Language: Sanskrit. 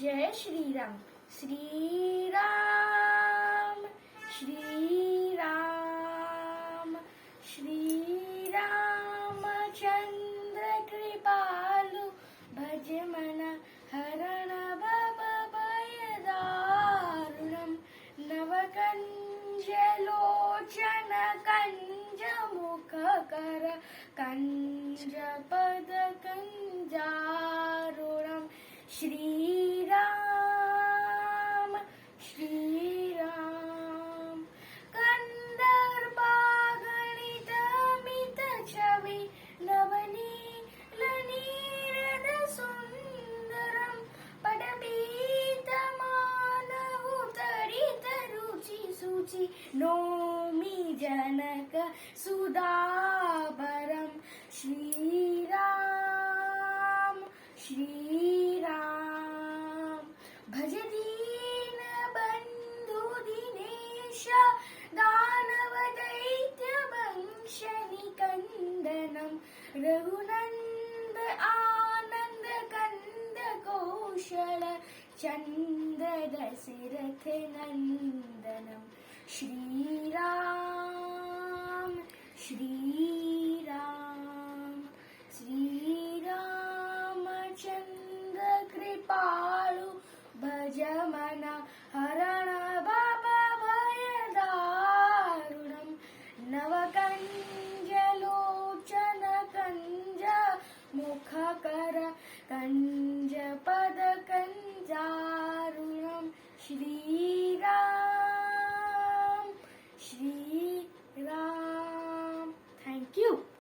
जय श्री राम। श्री राम श्री राम श्री रामचंद्र कृपालु भज मन हरण भव भय दारुणम् नवकंज लोचन कंज मुख कर कंज पद कंजारुणम् श्री राम कंदर्पागणित मित छवि नवनील नीरद सुंदरम पटपीत मानहु तरित रुचि सुचि नौमि जनक सुधाबरम श्री राम भज दीन बंधु दिनेश दानव दैत्य वंश निकंदनम रघुनंद आनंद कंद कौशल चंद्र दशरथ नंदनम श्री राम